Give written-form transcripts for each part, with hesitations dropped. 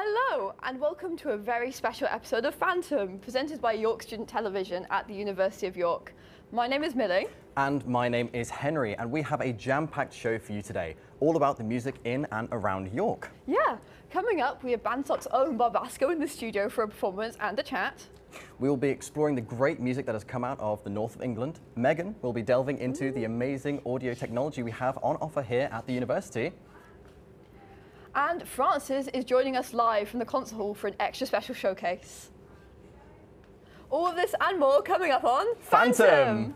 Hello and welcome to a very special episode of Phantom, presented by York Student Television at the University of York. My name is Millie. And my name is Henry, and we have a jam-packed show for you today, all about the music in and around York. Yeah, coming up we have Bandstock's own Bob Asco in the studio for a performance and a chat. We will be exploring the great music that has come out of the north of England. Megan will be delving into the amazing audio technology we have on offer here at the university. And Francis is joining us live from the concert hall for an extra special showcase. All of this and more coming up on Phantom!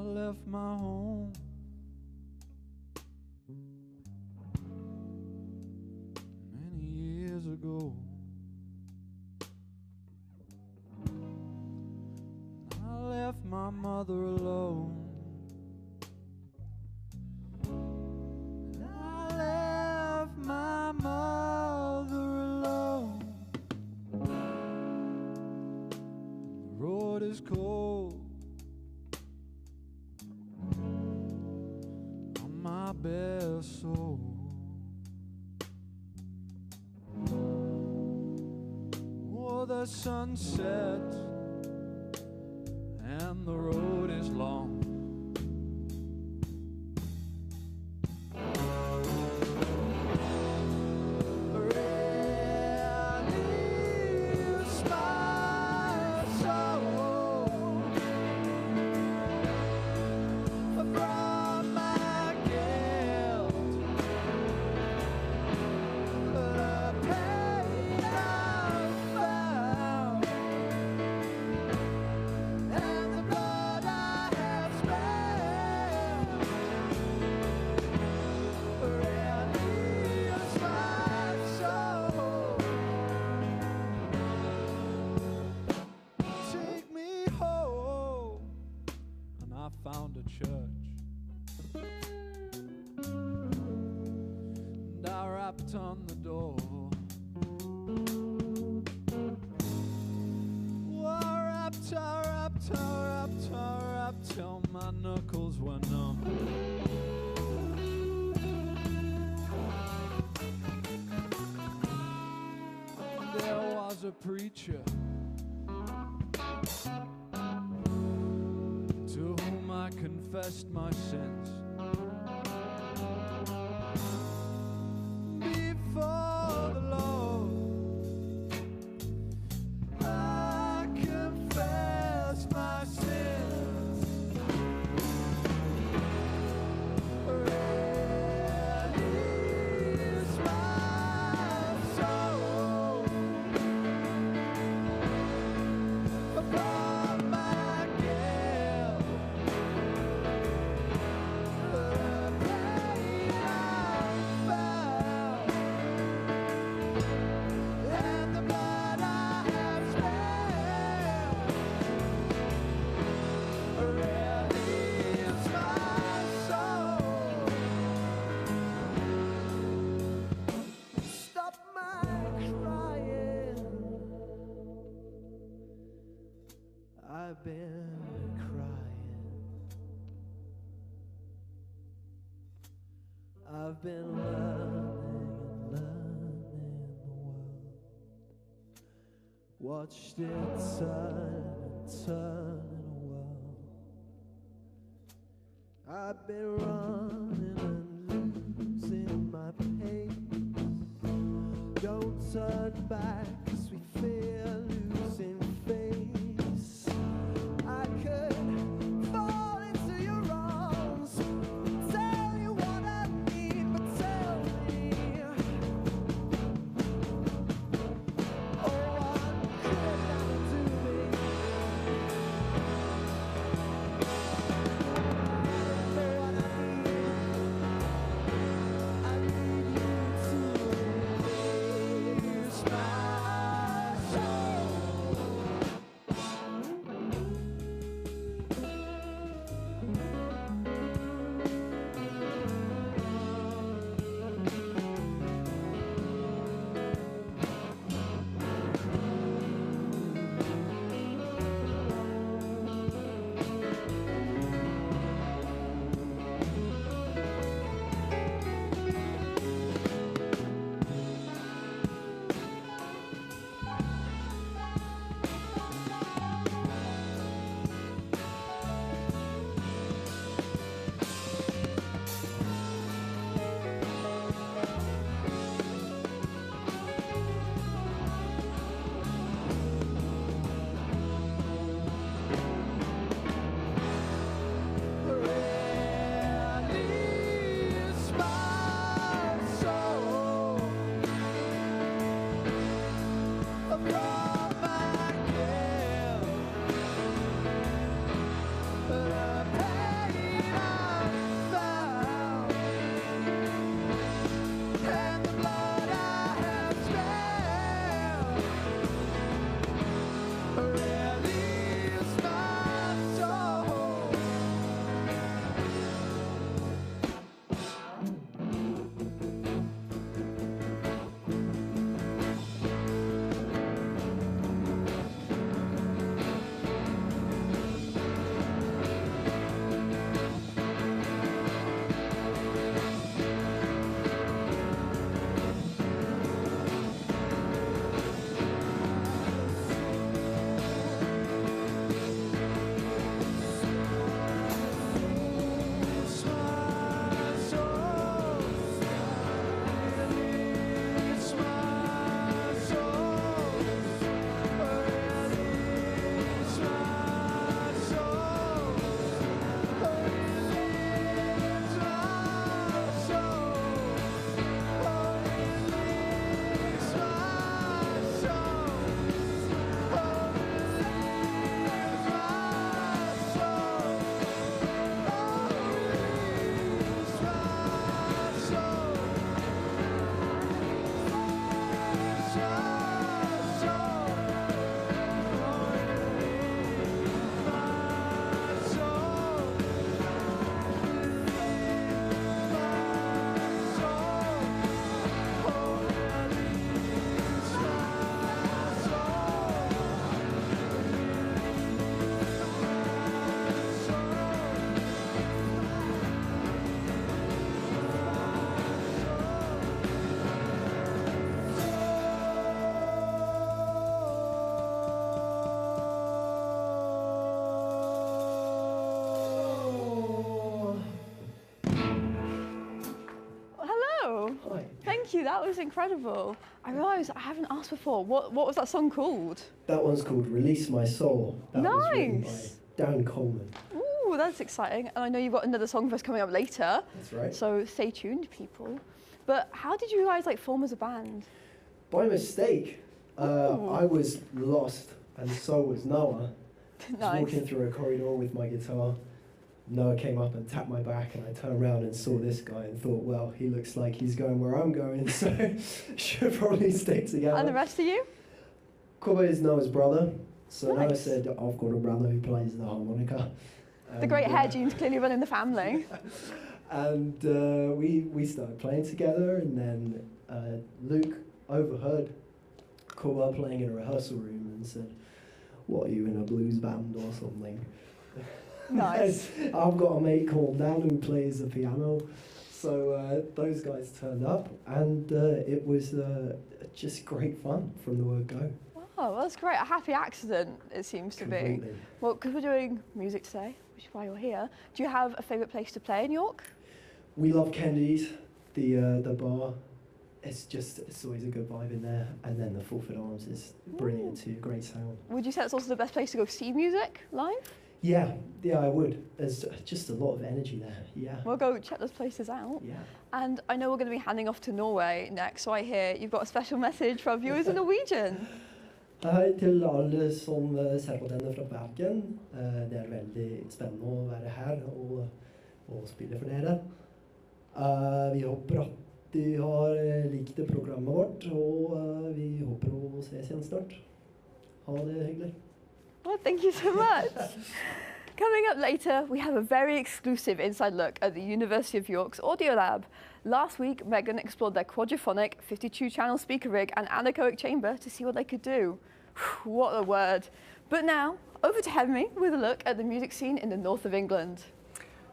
Left my home many years ago. I left my mother alone. I left my mother alone. The road is cold. My bare soul. Oh, the sun sets and the road is long. Found a church and I rapped on the door. Oh, I rapped till my knuckles were numb. There was a preacher to whom I confessed my sins. Before the Lord, I confessed my sins. Release my soul from my guilt. I've been crying. I've been learning the world. Watched it turn and turn in a whirl. I've been running and losing my pace. Don't turn back 'cause we fear losing face. I could fall into your arms, tell you what I need, but tell me, oh, what could I do me? I need you to release my release my soul from my guilt, the pain I found, and the blood I have spilled. Release my soul. Release my soul. Release my soul. Release my soul. Release my soul. Release my Hello. Hi. Thank you. That was incredible. I realised I haven't asked before. What was that song called? That one's called Release My Soul. That was written by Nice. Dan Coleman. Ooh, that's exciting. And I know you've got another song for us coming up later. That's right. So stay tuned, people. But how did you guys form as a band? By mistake, Ooh. I was lost, and so was Noah. I was Nice. walking through a corridor with my guitar. Noah came up and tapped my back, and I turned around and saw this guy and thought, well, he looks like he's going where I'm going, so should probably stay together. And the rest of you? Kobe is Noah's brother, so Noah Nice. said, I've got a brother who plays the harmonica. The great And, hair genes clearly run in the family. And we started playing together, and then Luke overheard Koba playing in a rehearsal room and said, what, are you in a blues band or something? Nice. I've got a mate called Dan who plays the piano. So those guys turned up, and it was just great fun from the word go. Oh, that's great. A happy accident, it seems to be. Completely. Well, because we're doing music today, which is why you're here, do you have a favourite place to play in York? We love Kennedy's, the bar. it's always a good vibe in there. And then the Forfeit Arms is brilliant too, great sound. Would you say it's also the best place to go see music live? Yeah, I would. There's just a lot of energy there, yeah. We'll go check those places out. Yeah. And I know we're going to be handing off to Norway next, so I hear you've got a special message for our viewers in Norwegian. Hei til alle som ser på denne fra Bergen. Det er veldig spennende å være her og spille for dere. Vi håper at de har likt det programmet vårt, og vi håper å ses igjen snart. Ha det hyggelig. Well, thank you so much. Coming up later, we have a very exclusive inside look at the University of York's Audio Lab. Last week, Megan explored their quadraphonic 52-channel speaker rig and anechoic chamber to see what they could do. What a word. But now, over to Hemi with a look at the music scene in the north of England.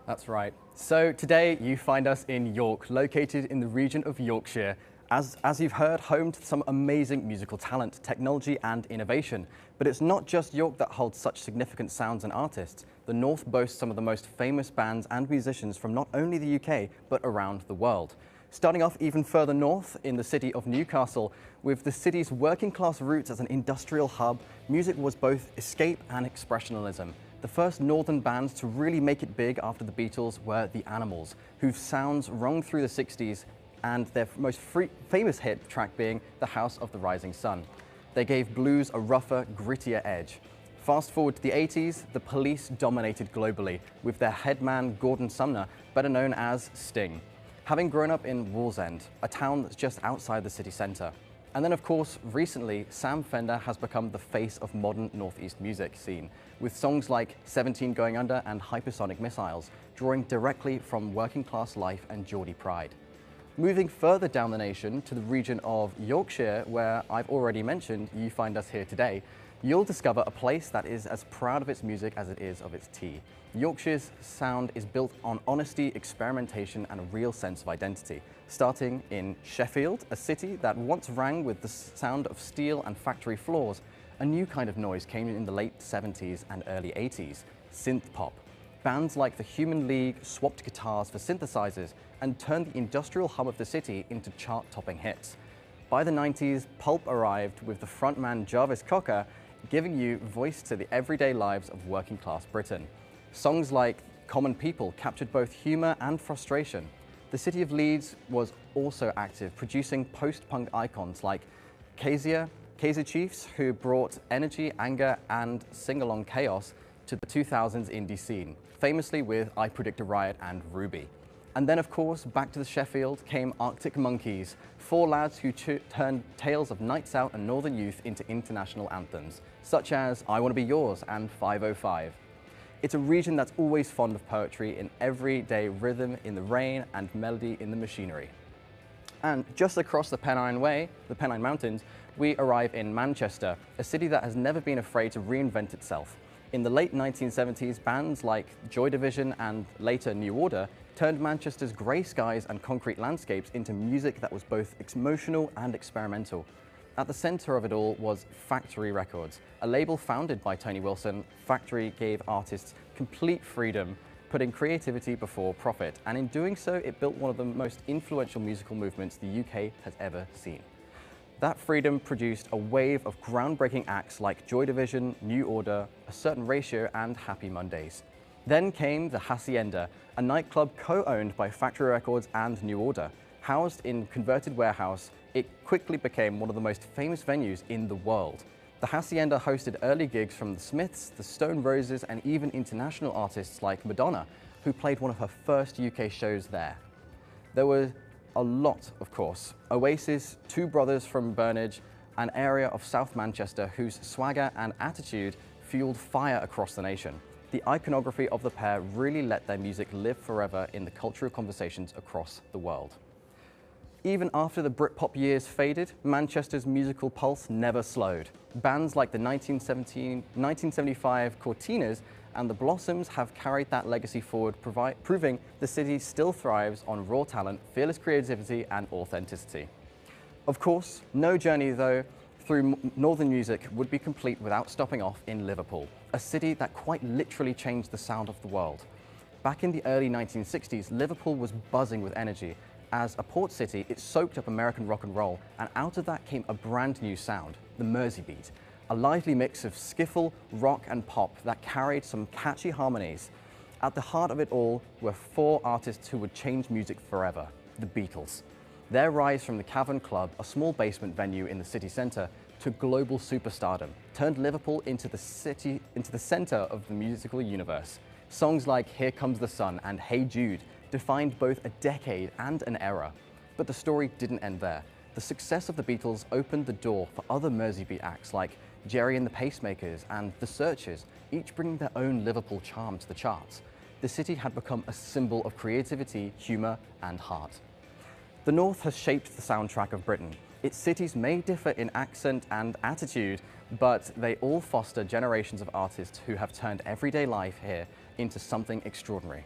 That's right. So today you find us in York, located in the region of Yorkshire. As you've heard, home to some amazing musical talent, technology and innovation. But it's not just York that holds such significant sounds and artists. The North boasts some of the most famous bands and musicians from not only the UK, but around the world. Starting off even further north in the city of Newcastle, with the city's working class roots as an industrial hub, music was both escape and expressionalism. The first northern bands to really make it big after the Beatles were The Animals, whose sounds rung through the 60s, and their most famous hit track being The House of the Rising Sun. They gave blues a rougher, grittier edge. Fast forward to the 80s, the Police dominated globally, with their headman Gordon Sumner, better known as Sting. Having grown up in Wallsend, a town that's just outside the city centre. And then of course, recently, Sam Fender has become the face of modern Northeast music scene, with songs like 17 Going Under and Hypersonic Missiles, drawing directly from working class life and Geordie pride. Moving further down the nation to the region of Yorkshire, where I've already mentioned you find us here today, you'll discover a place that is as proud of its music as it is of its tea. Yorkshire's sound is built on honesty, experimentation and a real sense of identity. Starting in Sheffield, a city that once rang with the sound of steel and factory floors, a new kind of noise came in the late 70s and early 80s, synth pop. Bands like the Human League swapped guitars for synthesizers and turned the industrial hum of the city into chart-topping hits. By the 90s, pulp arrived with the frontman Jarvis Cocker giving you voice to the everyday lives of working-class Britain. Songs like Common People captured both humour and frustration. The city of Leeds was also active, producing post-punk icons like Kaiser Chiefs, who brought energy, anger and sing-along chaos to the 2000s indie scene, famously with I Predict a Riot and Ruby. And then, of course, back to the Sheffield came Arctic Monkeys, four lads who turned tales of nights out and northern youth into international anthems, such as I Want to Be Yours and 505. It's a region that's always fond of poetry in everyday rhythm in the rain and melody in the machinery. And just across the Pennine Way, the Pennine Mountains, we arrive in Manchester, a city that has never been afraid to reinvent itself. In the late 1970s, bands like Joy Division and later New Order turned Manchester's grey skies and concrete landscapes into music that was both emotional and experimental. At the centre of it all was Factory Records, a label founded by Tony Wilson. Factory gave artists complete freedom, putting creativity before profit, and in doing so, it built one of the most influential musical movements the UK has ever seen. That freedom produced a wave of groundbreaking acts like Joy Division, New Order, A Certain Ratio and Happy Mondays. Then came the Hacienda, a nightclub co-owned by Factory Records and New Order. Housed in converted warehouse, it quickly became one of the most famous venues in the world. The Hacienda hosted early gigs from the Smiths, the Stone Roses and even international artists like Madonna, who played one of her first UK shows there. There were a lot, of course. Oasis, two brothers from Burnage, an area of South Manchester whose swagger and attitude fueled fire across the nation. The iconography of the pair really let their music live forever in the cultural conversations across the world. Even after the Britpop years faded, Manchester's musical pulse never slowed. Bands like the 1975 Cortinas and the Blossoms have carried that legacy forward, proving the city still thrives on raw talent, fearless creativity and authenticity. Of course, no journey though through northern music would be complete without stopping off in Liverpool, a city that quite literally changed the sound of the world. Back in the early 1960s, Liverpool was buzzing with energy, As a port city, it soaked up American rock and roll, and out of that came a brand new sound, the Mersey beat, a lively mix of skiffle, rock and pop that carried some catchy harmonies. At the heart of it all were four artists who would change music forever, the Beatles. Their rise from the Cavern Club, a small basement venue in the city centre, to global superstardom turned Liverpool into the centre of the musical universe. Songs like Here Comes the Sun and Hey Jude defined both a decade and an era. But the story didn't end there. The success of the Beatles opened the door for other Merseybeat acts like Jerry and the Pacemakers and The Searchers, each bringing their own Liverpool charm to the charts. The city had become a symbol of creativity, humour and heart. The North has shaped the soundtrack of Britain. Its cities may differ in accent and attitude, but they all foster generations of artists who have turned everyday life here into something extraordinary.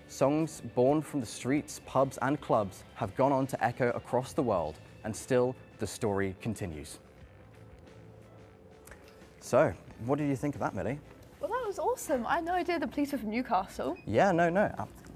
Songs born from the streets, pubs and clubs have gone on to echo across the world, and still the story continues. So, what did you think of that, Millie? Well, that was awesome. I had no idea the police were from Newcastle. Yeah, no.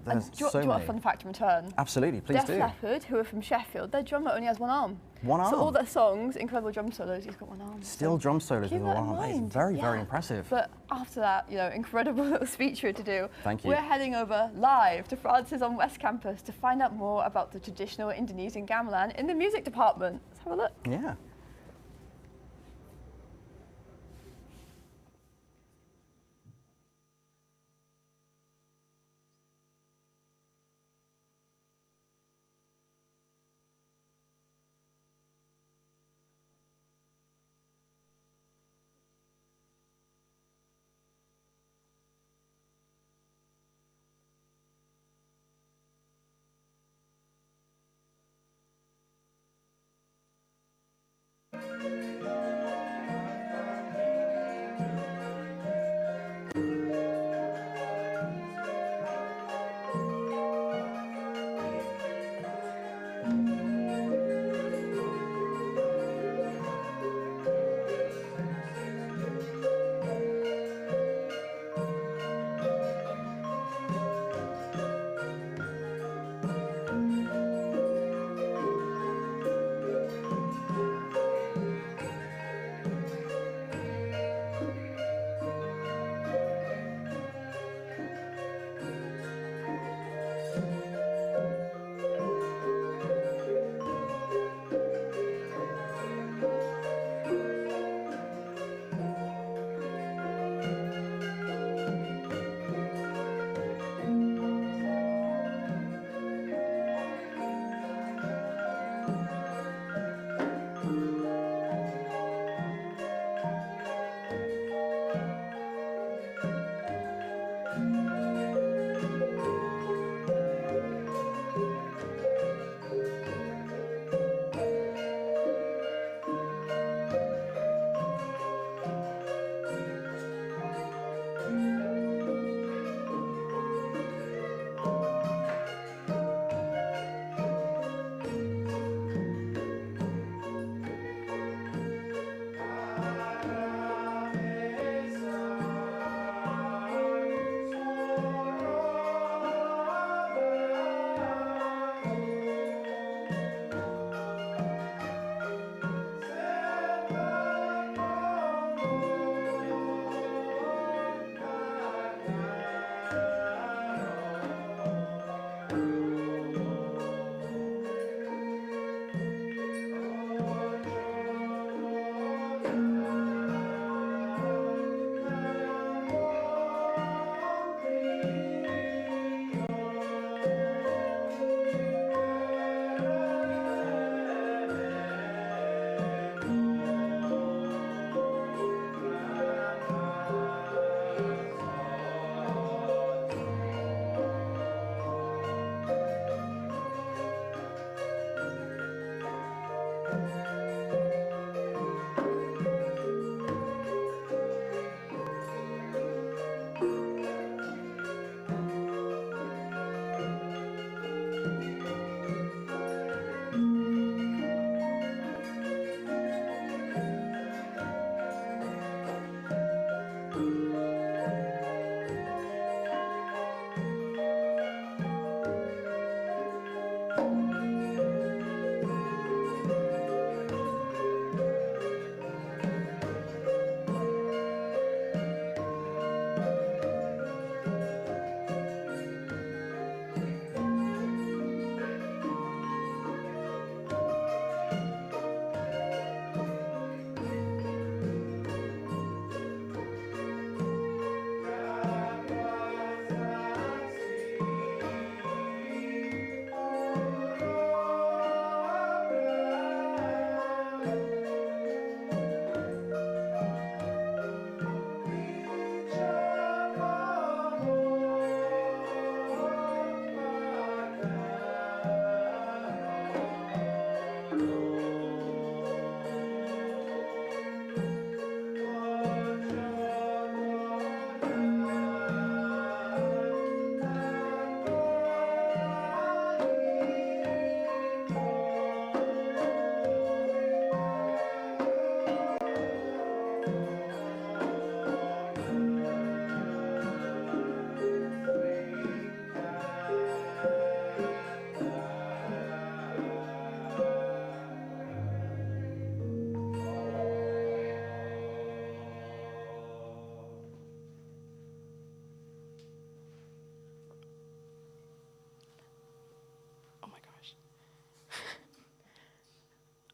There's And do you so want a many. fun fact in return? Absolutely, please Def do. Leppard, who are from Sheffield, their drummer only has one arm. One arm? So all their songs, incredible drum solos, he's got one arm. Still drum solos keep with one that in arm. That is mind. very, Yeah. very impressive. But after that, incredible little speech you had to do. Thank you. We're heading over live to France's on West Campus to find out more about the traditional Indonesian gamelan in the music department. Let's have a look. Yeah.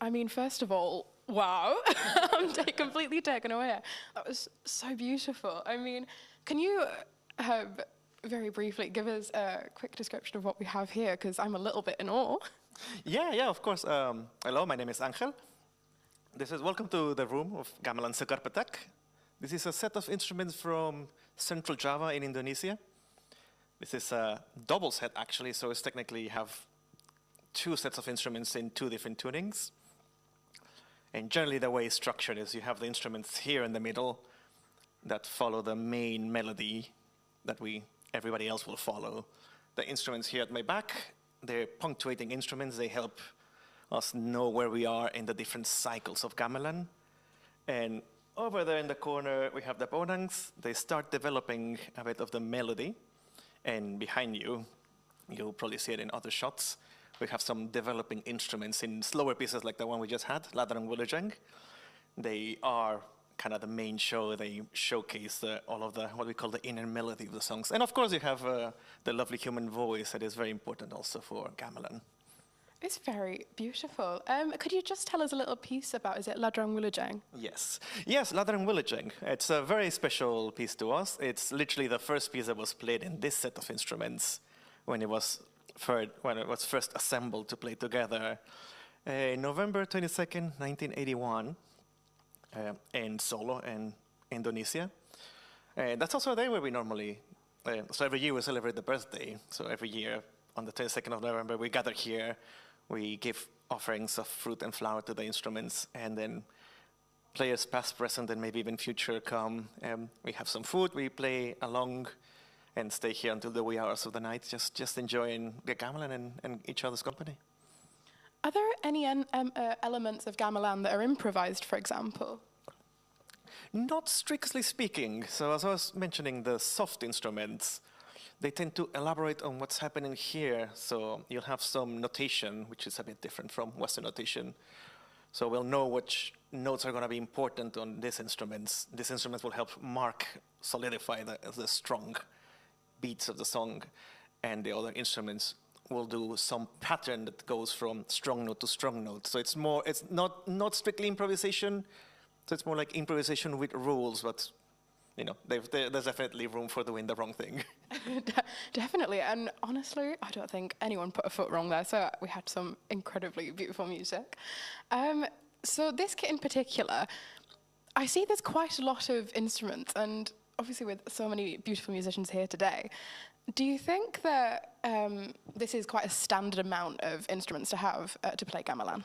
I mean, first of all, wow, I'm completely taken away. That was so beautiful. I mean, can you very briefly give us a quick description of what we have here? Because I'm a little bit in awe. Yeah, of course. Hello, my name is Angel. Welcome to the room of gamelan sekar petak. This is a set of instruments from Central Java in Indonesia. This is a double set, actually, so it's technically you have two sets of instruments in two different tunings. And generally the way it's structured is you have the instruments here in the middle that follow the main melody that everybody else will follow. The instruments here at my back, they're punctuating instruments. They help us know where we are in the different cycles of gamelan. And over there in the corner, we have the bonangs. They start developing a bit of the melody. And behind you, you'll probably see it in other shots, we have some developing instruments in slower pieces like the one we just had, Ladrang Wilujeng. They are kind of the main show. They showcase all of the, what we call the inner melody of the songs. And of course, you have the lovely human voice that is very important also for gamelan. It's very beautiful. Could you just tell us a little piece about, is it Ladrang Wilujeng? Yes, Ladrang Wilujeng. It's a very special piece to us. It's literally the first piece that was played in this set of instruments when it was first assembled to play together. November 22nd, 1981, in Solo, in Indonesia. That's also a day where we normally, so every year we celebrate the birthday. So every year on the 22nd of November, we gather here, we give offerings of fruit and flower to the instruments, and then players past, present, and maybe even future come. We have some food, we play along, and stay here until the wee hours of the night, just enjoying the gamelan and each other's company. Are there any elements of gamelan that are improvised, for example? Not strictly speaking. So as I was mentioning, the soft instruments, they tend to elaborate on what's happening here. So you'll have some notation, which is a bit different from Western notation. So we'll know which notes are going to be important on these instruments. These instruments will help solidify the strong beats of the song, and the other instruments will do some pattern that goes from strong note to strong note. So it's not strictly improvisation, so it's more like improvisation with rules, but you know, there's definitely room for doing the wrong thing. Definitely, and honestly, I don't think anyone put a foot wrong there, so we had some incredibly beautiful music. So this kit in particular, I see there's quite a lot of instruments, and obviously with so many beautiful musicians here today, do you think that this is quite a standard amount of instruments to have to play gamelan?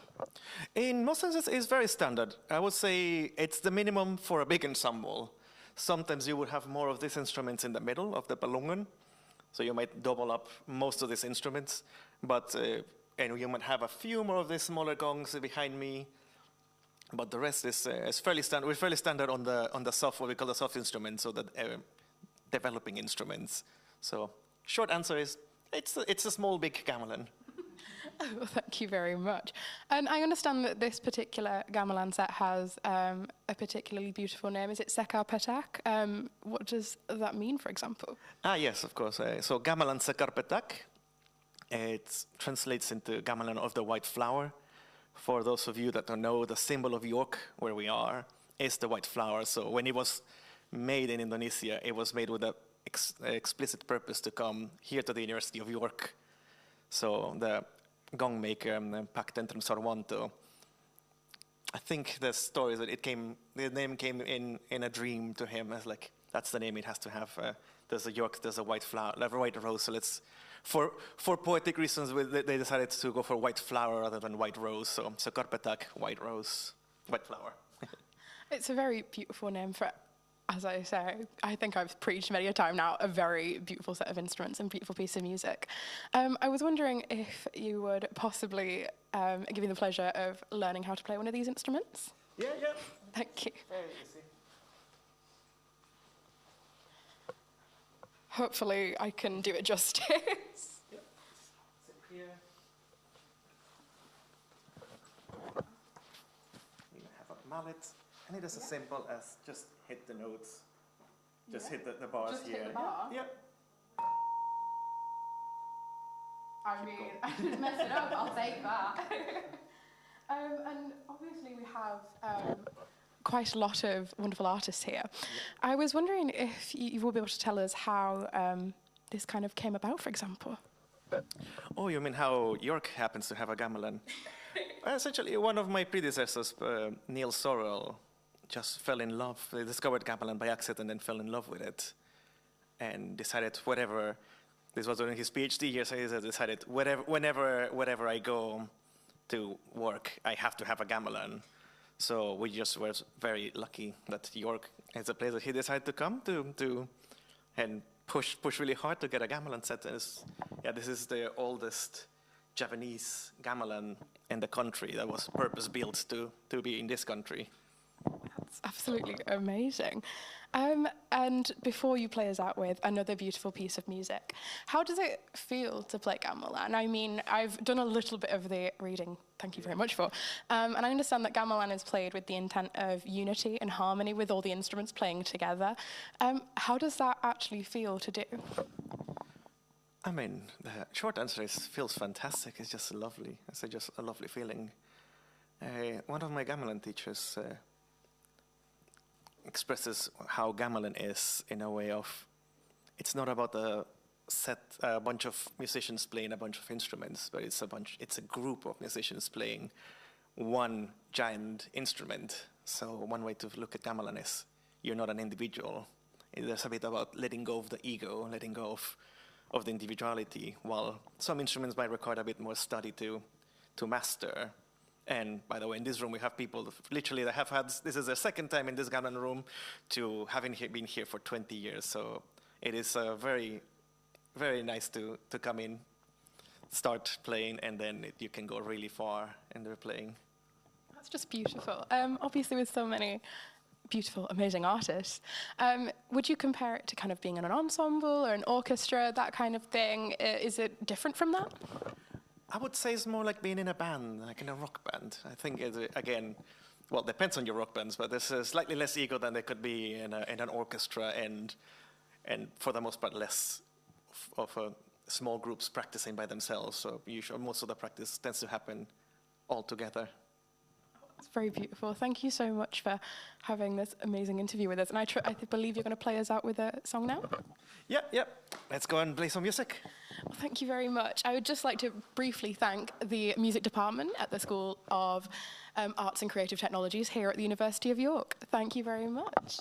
In most senses, it's very standard. I would say it's the minimum for a big ensemble. Sometimes you would have more of these instruments in the middle of the balungan, so you might double up most of these instruments, but and you might have a few more of these smaller gongs behind me. But the rest is fairly standard. We're fairly standard on the soft, what we call the soft instruments, so the developing instruments. So short answer is it's a small, big gamelan. Oh, thank you very much. And I understand that this particular gamelan set has a particularly beautiful name. Is it Sekar Petak? What does that mean, for example? Yes, of course. So gamelan Sekar Petak, it translates into gamelan of the white flower. For those of you that don't know, the symbol of York, where we are, is the white flower. So when it was made in Indonesia, it was made with an explicit purpose to come here to the University of York. So the gong maker, Pak Tentrum Sarwanto, I think the story is that the name came in a dream to him as like, that's the name it has to have. There's a York, there's a white flower, a white rose, so let's, for poetic reasons, they decided to go for white flower rather than white rose. So Sekar Petak, white rose, white flower. It's a very beautiful name for, as I say, I think I've preached many a time now, a very beautiful set of instruments and beautiful piece of music. I was wondering if you would possibly give me the pleasure of learning how to play one of these instruments? Yeah. Thank you. Very easy. Hopefully I can do it justice. Yep. Sit here. You have a mallet, and it is as simple as just hit the notes. Just hit the bars Just here. hit the bar? Yep. I mean, I could mess it up, I'll take that. And obviously we have quite a lot of wonderful artists here. I was wondering if you will be able to tell us how this kind of came about, for example. Oh, you mean how York happens to have a gamelan? Essentially, one of my predecessors, Neil Sorrell, just fell in love. They discovered gamelan by accident and fell in love with it, and decided whatever. This was during his PhD years. So he decided wherever I go to work, I have to have a gamelan. So we just were very lucky that York is a place that he decided to come to and push really hard to get a gamelan set. Yeah, this is the oldest Japanese gamelan in the country that was purpose-built to be in this country. That's absolutely amazing. And before you play us out with another beautiful piece of music, how does it feel to play gamelan? I mean, I've done a little bit of the reading, thank you very much for, and I understand that gamelan is played with the intent of unity and harmony with all the instruments playing together. How does that actually feel to do? I mean, the short answer is feels fantastic. It's just lovely. It's just a lovely feeling. One of my gamelan teachers expresses how gamelan is in a way of, it's not about a bunch of musicians playing a bunch of instruments, but it's a group of musicians playing one giant instrument. So one way to look at gamelan is you're not an individual. There's a bit about letting go of the ego, letting go of the individuality, while some instruments might require a bit more study to master. And by the way, in this room we have people literally that have had, this is their second time in this gamelan room to having been here for 20 years. So it is very, very nice to come in, start playing, and then you can go really far in their playing. That's just beautiful. Obviously with so many beautiful, amazing artists, would you compare it to kind of being in an ensemble or an orchestra, that kind of thing? Is it different from that? I would say it's more like being in a band, like in a rock band. I think, again, well, it depends on your rock bands, but there's slightly less ego than there could be in an orchestra, and for the most part, less of small groups practicing by themselves. So usually, most of the practice tends to happen all together. It's very beautiful. Thank you so much for having this amazing interview with us. And I believe you're going to play us out with a song now? Yep. Let's go and play some music. Well, thank you very much. I would just like to briefly thank the music department at the School of Arts and Creative Technologies here at the University of York. Thank you very much.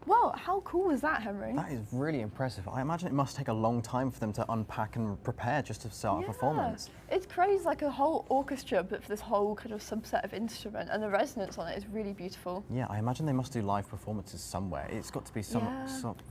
Wow, how cool was that, Henry? That is really impressive. I imagine it must take a long time for them to unpack and prepare just to start a performance. It's crazy, like a whole orchestra, but for this whole kind of subset of instrument, and the resonance on it is really beautiful. Yeah, I imagine they must do live performances somewhere. It's got to be some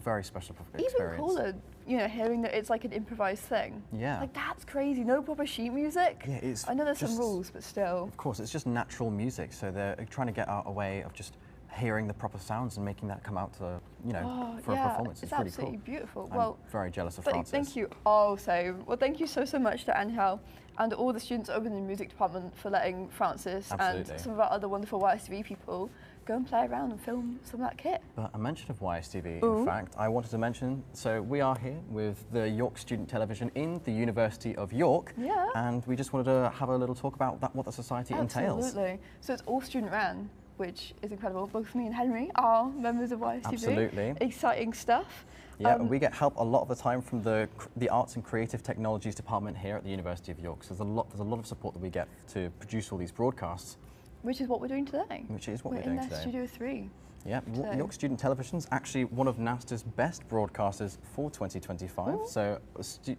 very special experience. Even cooler, you know, hearing that it's like an improvised thing. Yeah. Like, that's crazy. No proper sheet music. Yeah, it's I know there's just, some rules, but still. Of course, it's just natural music, so they're trying to get out a way of just hearing the proper sounds and making that come out to, you know, for a performance. It's really absolutely cool. beautiful. I'm very jealous of Francis. Thank you all thank you so much to Angel and all the students over in the music department for letting Francis and some of our other wonderful YSTV people go and play around and film some of that kit. But a mention of YSTV, in fact, I wanted to mention, so we are here with the York Student Television in the University of York, and we just wanted to have a little talk about what the society entails. Absolutely. So it's all student ran, which is incredible. Both me and Henry are members of YSTV. Absolutely. Exciting stuff. Yeah, we get help a lot of the time from the Arts and Creative Technologies department here at the University of York. So there's a lot of support that we get to produce all these broadcasts. Which is what we're doing today. Which is what we're doing today. We're in Studio 3. Yeah, York Student Television is actually one of NASTA's best broadcasters for 2025. Ooh. So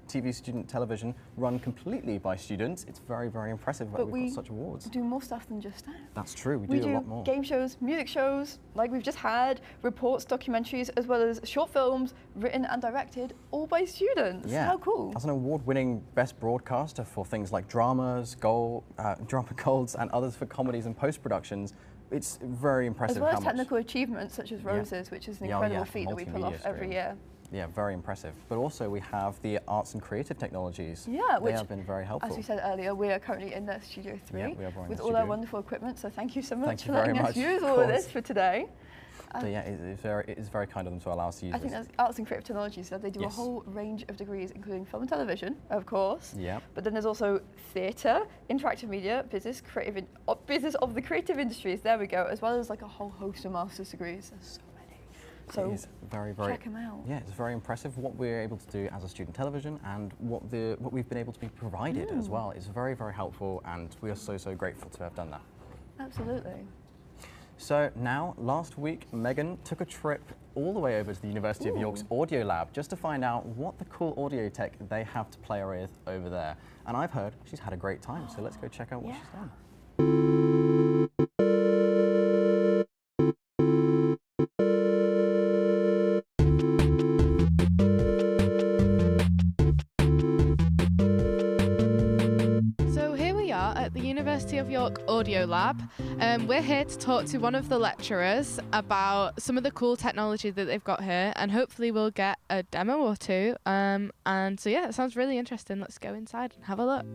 TV student television run completely by students. It's very, very impressive that we've got such awards. Do more stuff than just that. That's true, we do a lot more. Game shows, music shows, like we've just had, reports, documentaries, as well as short films written and directed, all by students. Yeah. How cool. As an award-winning best broadcaster for things like dramas, drama golds, and others for comedies and post-productions, it's very impressive. As well as technical achievements such as Roses, which is an incredible feat that we pull off every year. Yeah, very impressive. But also we have the Arts and Creative Technologies. Yeah, they have been very helpful. As we said earlier, we are currently in the Studio 3 with all our wonderful equipment. So thank you so much for letting us use all of this for today. So yeah, it is very kind of them to allow us to use I think that's Arts and Creative Technologies. So they do a whole range of degrees, including film and television, of course. Yeah. But then there's also theatre, interactive media, business of the creative industries. There we go, as well as like a whole host of master's degrees. There's so many. So it is very, very. check them out. Yeah, it's very impressive what we're able to do as a student television and what we've been able to be provided as well. It's very, very helpful, and we are so grateful to have done that. Absolutely. So now, last week, Megan took a trip all the way over to the University of York's Audio Lab just to find out what the cool audio tech they have to play with over there. And I've heard she's had a great time, so let's go check out what she's done. University of York Audio Lab. We're here to talk to one of the lecturers about some of the cool technology that they've got here, and hopefully we'll get a demo or two. And so yeah, it sounds really interesting. Let's go inside and have a look.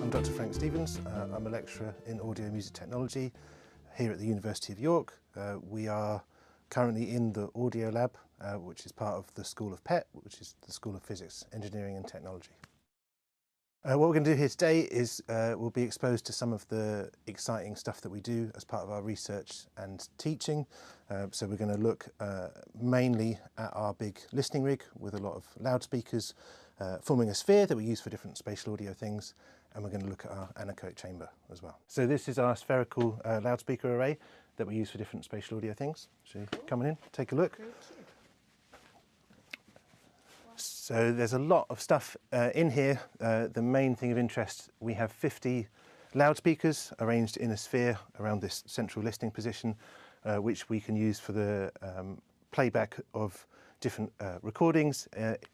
I'm Dr. Frank Stevens. I'm a lecturer in audio and music technology here at the University of York. We are currently in the Audio Lab, which is part of the School of PET, which is the School of Physics, Engineering and Technology. What we're going to do here today is we'll be exposed to some of the exciting stuff that we do as part of our research and teaching. So we're going to look mainly at our big listening rig with a lot of loudspeakers forming a sphere that we use for different spatial audio things. And we're going to look at our anechoic chamber as well. So this is our spherical loudspeaker array that we use for different spatial audio things. So come on in, take a look. So there's a lot of stuff in here. The main thing of interest, we have 50 loudspeakers arranged in a sphere around this central listening position, which we can use for the playback of different recordings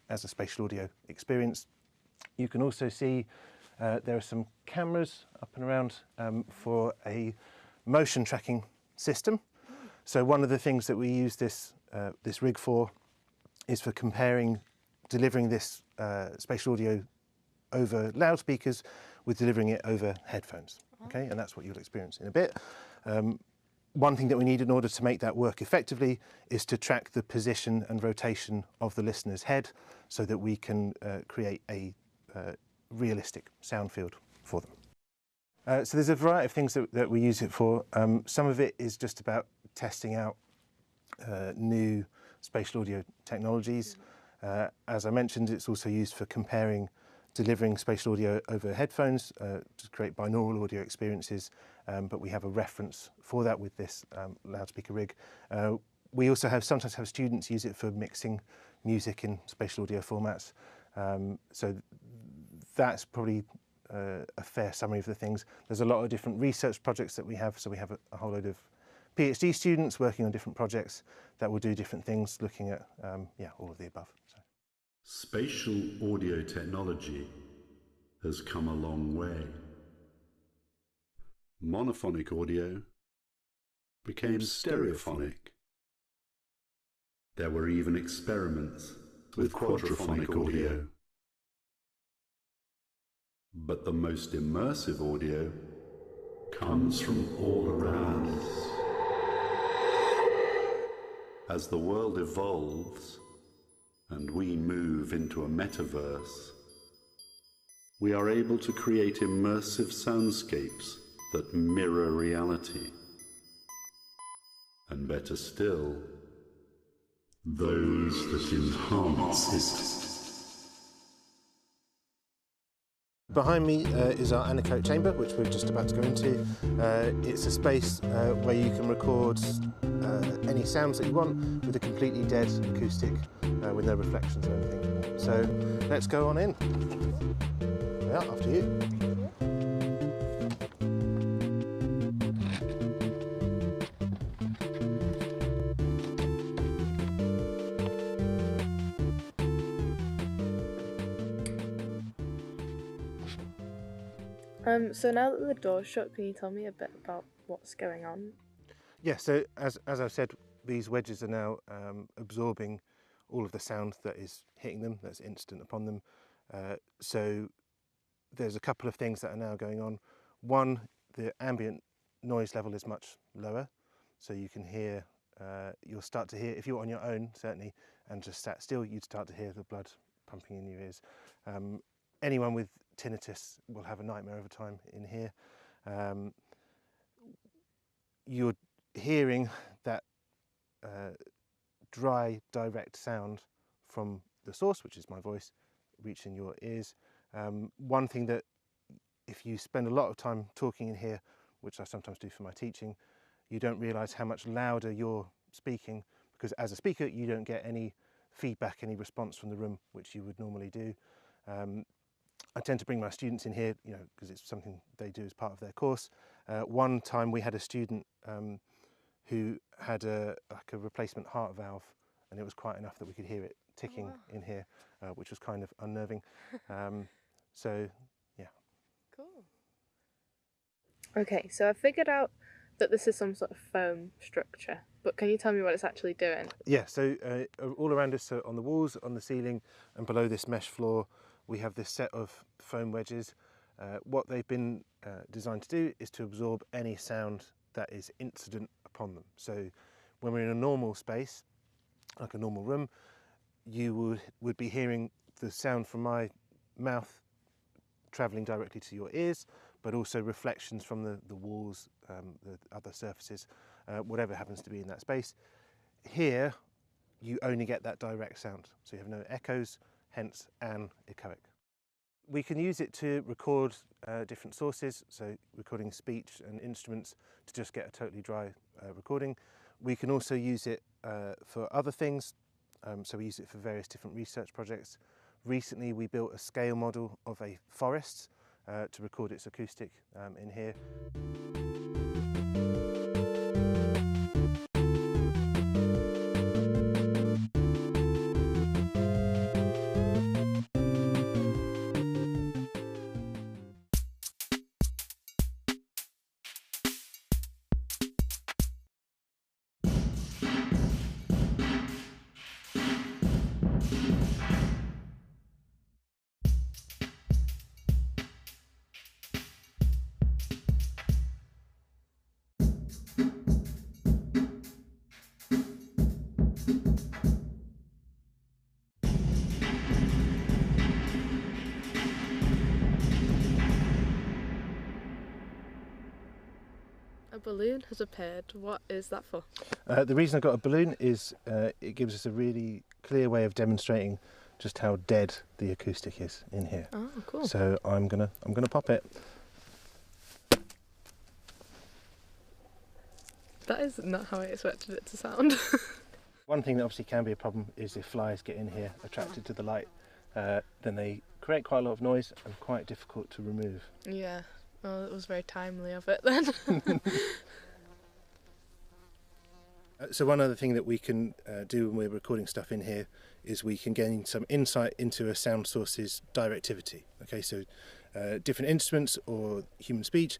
as a spatial audio experience. You can also see there are some cameras up and around for a motion tracking system. So one of the things that we use this rig for is for delivering this spatial audio over loudspeakers with delivering it over headphones. Okay, and that's what you'll experience in a bit. One thing that we need in order to make that work effectively is to track the position and rotation of the listener's head so that we can create a realistic sound field for them. So there's a variety of things that we use it for. Some of it is just about testing out new spatial audio technologies. As I mentioned, it's also used for comparing delivering spatial audio over headphones to create binaural audio experiences, but we have a reference for that with this loudspeaker rig. We also sometimes have students use it for mixing music in spatial audio formats. So that's probably a fair summary of the things. There's a lot of different research projects that we have. So we have a whole load of PhD students working on different projects that will do different things, looking at all of the above. So. Spatial audio technology has come a long way. Monophonic audio became stereophonic. There were even experiments with quadraphonic audio. But the most immersive audio comes from all around us. As the world evolves and we move into a metaverse, we are able to create immersive soundscapes that mirror reality. And better still, those that enhance it. Behind me is our anechoic chamber, which we're just about to go into. It's a space where you can record any sounds that you want with a completely dead acoustic with no reflections or anything. So let's go on in. Yeah, after you. So now that the door's shut, can you tell me a bit about what's going on? Yeah, so as I've said, these wedges are now absorbing all of the sound that is hitting them, that's instant upon them. So there's a couple of things that are now going on. One, the ambient noise level is much lower, so you can hear, you'll start to hear, if you're on your own, certainly, and just sat still, you'd start to hear the blood pumping in your ears. Anyone with tinnitus will have a nightmare of a time in here. You're hearing that dry, direct sound from the source, which is my voice, reaching your ears. One thing that, if you spend a lot of time talking in here, which I sometimes do for my teaching, you don't realise how much louder you're speaking, because as a speaker you don't get any feedback, any response from the room, which you would normally do. I tend to bring my students in here, because it's something they do as part of their course. One time we had a student who had a replacement heart valve, and it was quite enough that we could hear it ticking in here, which was kind of unnerving. So, yeah. Cool. Okay, so I figured out that this is some sort of foam structure, but can you tell me what it's actually doing? Yeah, so all around us, so on the walls, on the ceiling, and below this mesh floor, we have this set of foam wedges. What they've been designed to do is to absorb any sound that is incident upon them. So when we're in a normal space, like a normal room, you would be hearing the sound from my mouth travelling directly to your ears, but also reflections from the walls, the other surfaces, whatever happens to be in that space. Here, you only get that direct sound, so you have no echoes, hence anechoic. We can use it to record different sources, so recording speech and instruments to just get a totally dry recording. We can also use it for other things, so we use it for various different research projects. Recently we built a scale model of a forest to record its acoustic in here. A balloon has appeared. What is that for? The reason I got a balloon is it gives us a really clear way of demonstrating just how dead the acoustic is in here. Oh, cool. So I'm gonna pop it. That is not how I expected it to sound. One thing that obviously can be a problem is if flies get in here attracted to the light, then they create quite a lot of noise and quite difficult to remove. Yeah, well, it was very timely of it then. So one other thing that we can do when we're recording stuff in here is we can gain some insight into a sound source's directivity. Okay, so different instruments or human speech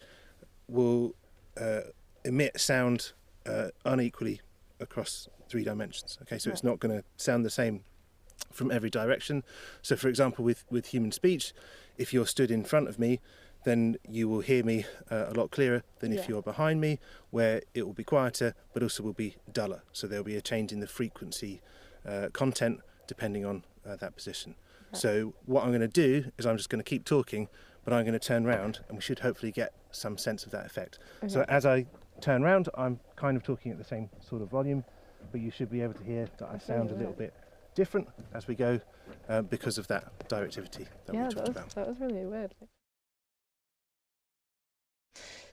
will emit sound unequally across 3 dimensions. Okay, so it's not going to sound the same from every direction. So for example, with human speech, if you're stood in front of me, then you will hear me a lot clearer than if you're behind me, where it will be quieter but also will be duller. So there'll be a change in the frequency content depending on that position. So what I'm going to do is I'm just going to keep talking, but I'm going to turn around and we should hopefully get some sense of that effect. So as I turn around, I'm kind of talking at the same sort of volume, but you should be able to hear that I sound a little bit different as we go because of that directivity that we talked about. That was really weird.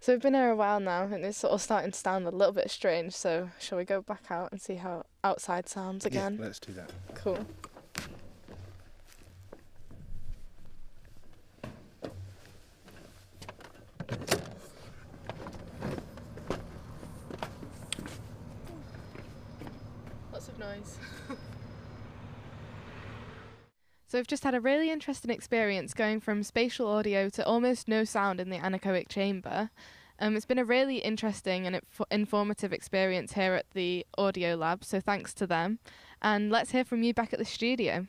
So we've been here a while now and it's sort of starting to sound a little bit strange, so shall we go back out and see how outside sounds again? Yeah, let's do that. Cool. Lots of noise. So we've just had a really interesting experience going from spatial audio to almost no sound in the anechoic chamber. It's been a really interesting and informative experience here at the Audio Lab, so thanks to them. And let's hear from you back at the studio.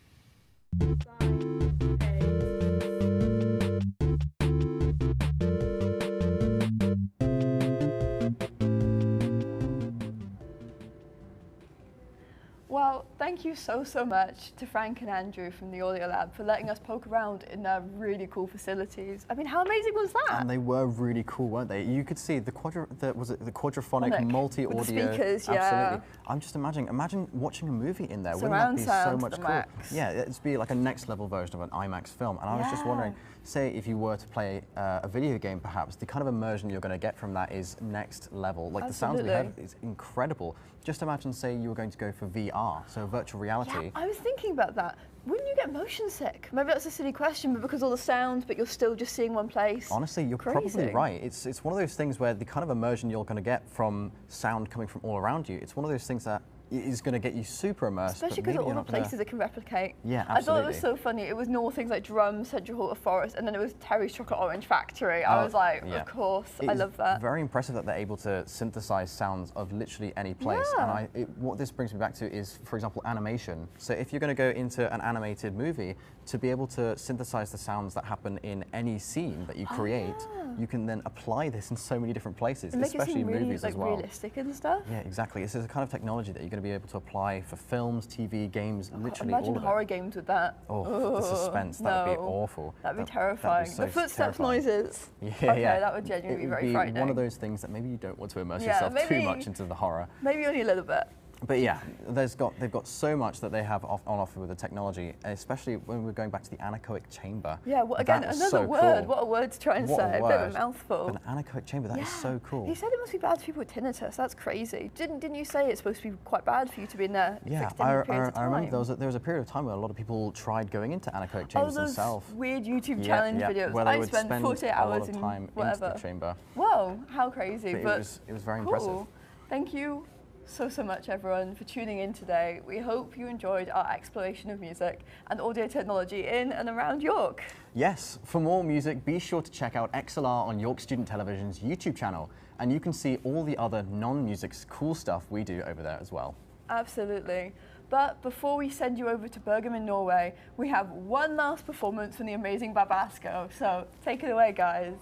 Well, thank you so much to Frank and Andrew from the Audio Lab for letting us poke around in their really cool facilities. I mean, how amazing was that? And they were really cool, weren't they? You could see the quadraphonic multi-audio. With the speakers, Absolutely. I'm just imagine watching a movie in there. Surround Wouldn't that be so sound much to the cool? max. Yeah, it'd be like a next level version of an IMAX film. And I was just wondering, say if you were to play a video game, perhaps the kind of immersion you're going to get from that is next level. Like the sounds we heard is incredible. Just imagine, say you were going to go for VR, so virtual reality. Yeah, I was thinking about that. Wouldn't you get motion sick? Maybe that's a silly question, but because all the sounds, but you're still just seeing one place. Honestly, you're probably right. It's one of those things where the kind of immersion you're going to get from sound coming from all around you, it's one of those things that is going to get you super immersed. Especially because of all the places it can replicate. Yeah, absolutely. I thought it was so funny. It was normal things like drums, Central Hall of Forest, and then it was Terry's Chocolate Orange Factory. I was like, of course, I love that. Very impressive that they're able to synthesize sounds of literally any place. Yeah. And what this brings me back to is, for example, animation. So if you're going to go into an animated movie, to be able to synthesize the sounds that happen in any scene that you create, you can then apply this in so many different places, especially in movies as well. Realistic and stuff. Yeah, exactly. This is a kind of technology that you're going to be able to apply for films, TV, games, literally all of it. Imagine horror games with that. Oh, the suspense, that would be awful. That'd be terrifying. So the footsteps terrifying. noises. Yeah, okay, yeah. that would genuinely be very It would frightening. be one of those things that maybe you don't want to immerse yourself too much into the horror. Maybe only a little bit. But yeah, they've got so much that they have on offer with the technology, especially when we're going back to the anechoic chamber. Yeah, well, again, another word. Cool. What a word to try and say. A bit of a mouthful. An anechoic chamber, that is so cool. He said it must be bad for people with tinnitus. That's crazy. Didn't you say it's supposed to be quite bad for you to be in there? Yeah, I remember there was a period of time where a lot of people tried going into anechoic chambers themselves. Weird YouTube challenge videos. Where they would spend 48 hours in time whatever. into the chamber. Whoa, how crazy! But it was very impressive. Thank you so much, everyone, for tuning in today. We hope you enjoyed our exploration of music and audio technology in and around York. Yes, for more music, be sure to check out XLR on York Student Television's YouTube channel, and you can see all the other non-music cool stuff we do over there as well. Absolutely. But before we send you over to Bergen in Norway, we have one last performance from the amazing Babasco. So take it away, guys.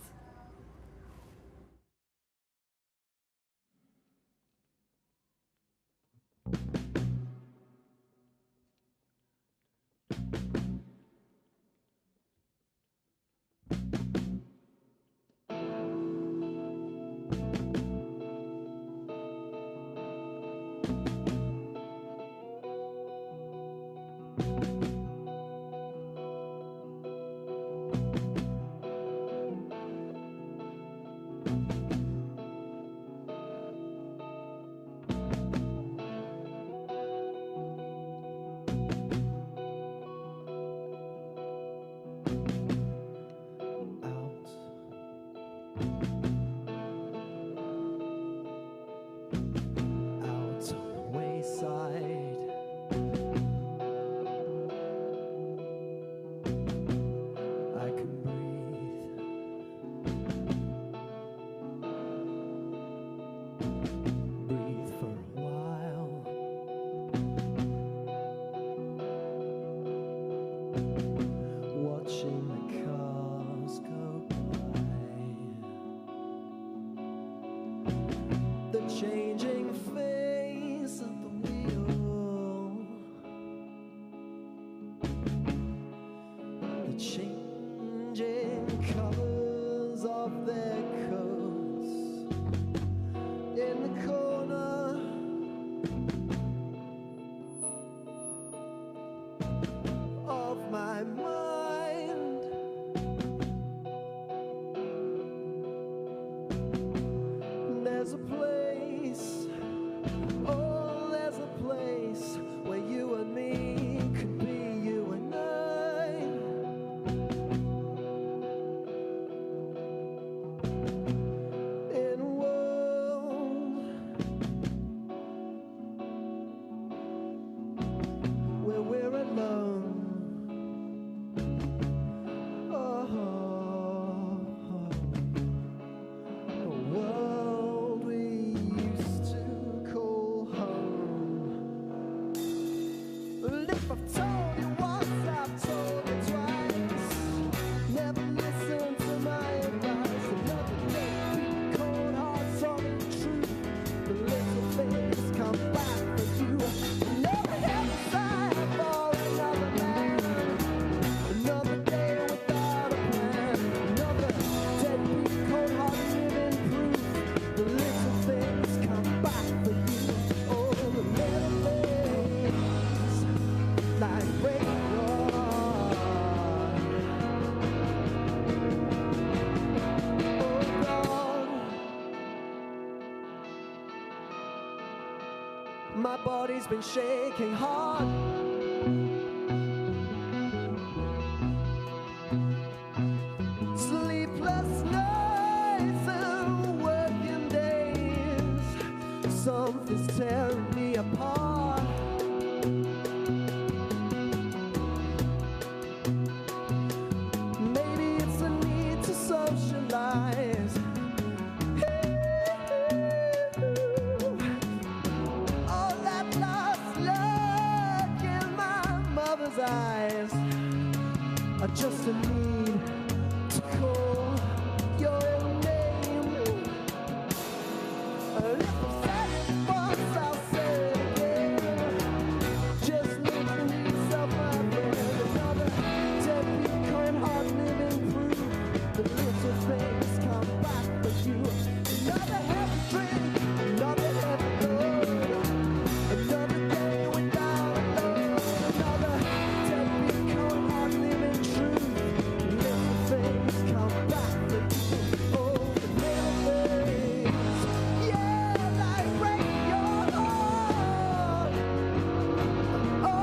breathe for a while. Watching the cars go by, the changing face of the wheel, the changing colors of their coats in the corner of my mind. There's a place, oh, there's a place where you and me could be you and I. In a world where we're alone. A world we used to call home. Well, if I've told you once, I've told you twice. Never listen to my advice. Another day, cold hearts on the truth. The little things come back for you. Never have a sign for another man. Another day without a plan. Another deadbeat, cold-hearted living proof. The little things come back for you. Oh, the little things like break your heart. Oh God, my body's been shaking hard. Sleepless nights and working days. Something's tearing me apart. Maybe it's a need to socialize. All that lost look in my mother's eyes are just a need to call your name. And if I said it once, I'll say it again. Just making yourself my friend. Another deadbeat, cold-heart living proof. The little things come back for you. Another heavy drink, another heavy load. Another day without a load. Another deadbeat, cold-heart living truth. Little things come back for you. Oh, the little things, yeah, like break your heart. Oh.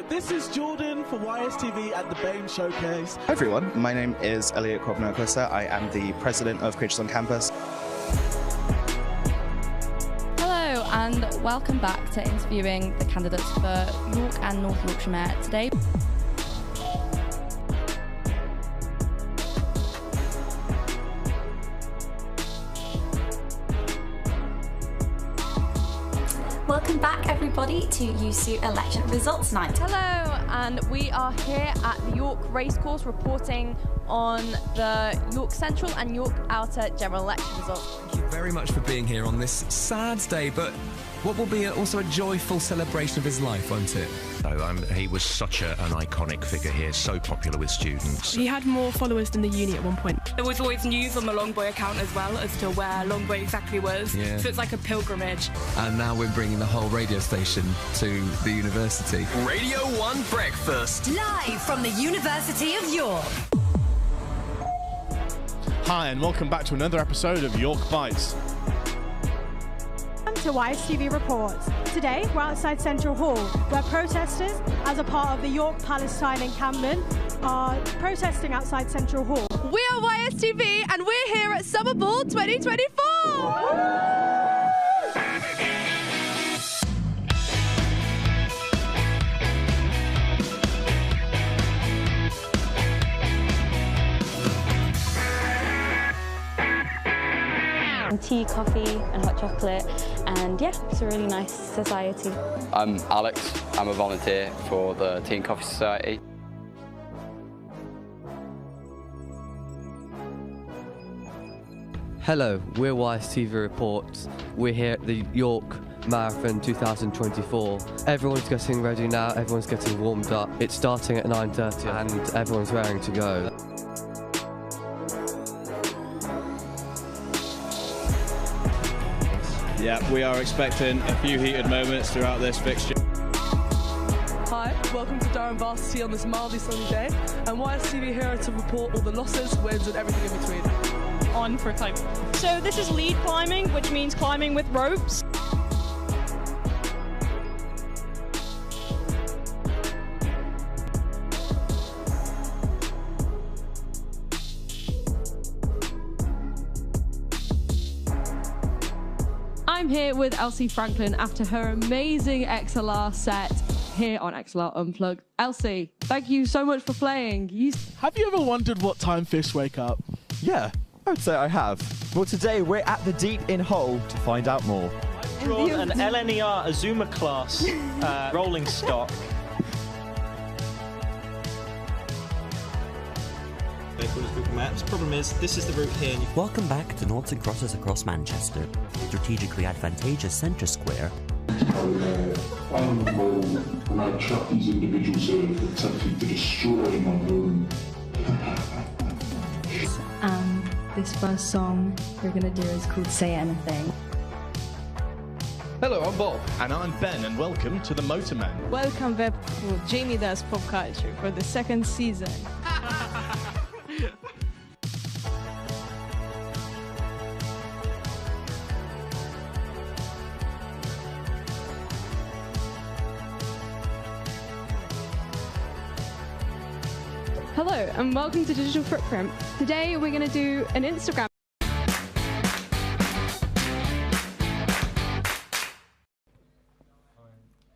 this is Jordan for YSTV at the BAME Showcase. Hi everyone, my name is Elliot Kobner-Kosa. I am the president of Creatures on Campus. Hello and welcome back to interviewing the candidates for York and North Yorkshire Mayor today. Welcome back everybody to USU election results night. Hello, and we are here at the York Racecourse reporting on the York Central and York Outer general election results. Thank you very much for being here on this sad day, but what will be also a joyful celebration of his life, won't it? He was such an iconic figure here, so popular with students. He had more followers than the uni at one point. There was always news on the Longboy account as well as to where Longboy exactly was. Yeah. So it's like a pilgrimage. And now we're bringing the whole radio station to the university. Radio 1 Breakfast. Live from the University of York. Hi and welcome back to another episode of York Bites. To YSTV Reports. Today we're outside Central Hall where protesters, as a part of the York Palestine encampment, are protesting outside Central Hall. We are YSTV and we're here at Summer Ball 2024! Tea, coffee and hot chocolate, and yeah, it's a really nice society. I'm Alex, I'm a volunteer for the Tea and Coffee Society. Hello, we're YSTV Reports. We're here at the York Marathon 2024. Everyone's getting ready now, everyone's getting warmed up. It's starting at 9:30 and everyone's raring to go. Yeah, we are expecting a few heated moments throughout this fixture. Hi, welcome to Durham Varsity on this mildly sunny day, and YSTV here to report all the losses, wins and everything in between. On for a climb. So this is lead climbing, which means climbing with ropes. I'm here with Elsie Franklin after her amazing XLR set here on XLR Unplugged. Elsie, thank you so much for playing. Have you ever wondered what time fish wake up? Yeah, I would say I have. Well, today we're at the Deep in Hull to find out more. I've drawn an LNER Azuma class rolling stock. Google Maps. Problem is, this is the route here. Welcome back to Noughts and Crosses across Manchester. Strategically advantageous centre square. I'm involved and I track these individuals attempting to destroy my home. This first song we're going to do is called Say Anything. Hello, I'm Bob. And I'm Ben, and welcome to the Motorman. Welcome back to Jamie Does Pop Culture for the second season. Hello and welcome to Digital Footprint. Today we're going to do an Instagram